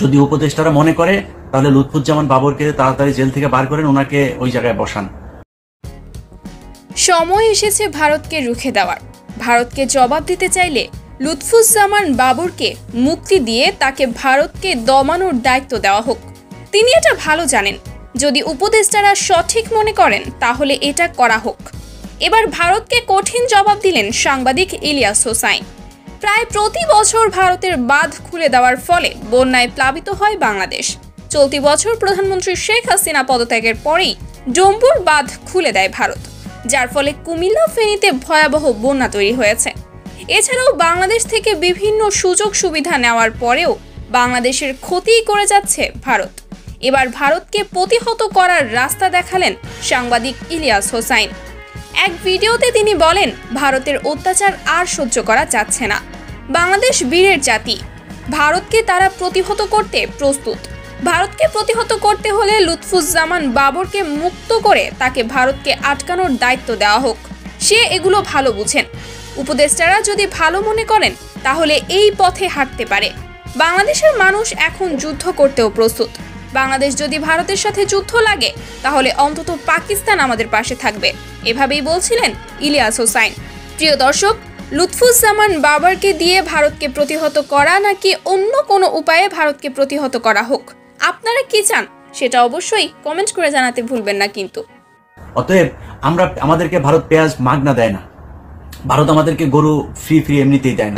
যদি উপদেষ্টারা মনে করে তাহলে লুৎফুজ্জামান বাবরকে তাড়াতাড়ি জেল থেকে বার করেন, ওনাকে ওই জায়গায় বসান। সময় এসেছে ভারতকে রুখে দেওয়ার। ভারতকে জবাব দিতে চাইলে লুৎফুজ্জামান বাবরকে মুক্তি দিয়ে তাকে ভারতকে দমানোর দায়িত্ব দেওয়া হোক। তিনি এটা ভালো জানেন। যদি উপদেষ্টারা সঠিক মনে করেন তাহলে এটা করা হোক। এবার ভারতকে কঠিন জবাব দিলেন সাংবাদিক ইলিয়াস হোসাইন। প্রায় প্রতি বছর ভারতের বাঁধ খুলে দেওয়ার ফলে বন্যায় প্লাবিত হয় বাংলাদেশ। চলতি বছর প্রধানমন্ত্রী শেখ হাসিনা পদত্যাগের পরেই ডম্বুর বাঁধ খুলে দেয় ভারত, যার ফলে কুমিল্লা ফেনীতে ভয়াবহ বন্যা তৈরি হয়েছে। এছাড়াও বাংলাদেশ থেকে বিভিন্ন সুযোগ সুবিধা নেওয়ার পরেও বাংলাদেশের ক্ষতি করে যাচ্ছে ভারত। এবার ভারতকে প্রতিহত করার রাস্তা দেখালেন সাংবাদিক ইলিয়াস হোসাইন। এক ভিডিওতে তিনি বলেন, ভারতের অত্যাচার আর সহ্য করা যাচ্ছে না। বাংলাদেশ বীরের জাতি, ভারতকে তারা প্রতিহত করতে প্রস্তুত। ভারতকে প্রতিহত করতে হলে লুৎফুজ্জামান বাবরকে মুক্ত করে তাকে ভারতকে আটকানোর দায়িত্ব দেওয়া হোক। সে এগুলো ভালো বুঝেন। উপদেষ্টারা যদি ভালো মনে করেন তাহলে এই পথে হাঁটতে পারে। বাংলাদেশের মানুষ এখন যুদ্ধ করতেও প্রস্তুত। বাংলাদেশ যদি ভারতের সাথে যুদ্ধ লাগে তাহলে অন্তত পাকিস্তান আমাদের পাশে থাকবে, এভাবেই বলছিলেন ইলিয়াস হোসাইন। প্রিয় দর্শক, লুৎফুজ্জামান বাবরকে দিয়ে ভারতকে প্রতিহত করা নাকি অন্য কোনো উপায়ে ভারতকে প্রতিহত করা হোক, আপনারা কি চান সেটা অবশ্যই কমেন্ট করে জানাতে ভুলবেন না। কিন্তু অতএব আমাদেরকে ভারত পেঁয়াজ মাগনা দেয় না, ভারত আমাদেরকে গরু ফ্রি এমনিতেই দেয় না।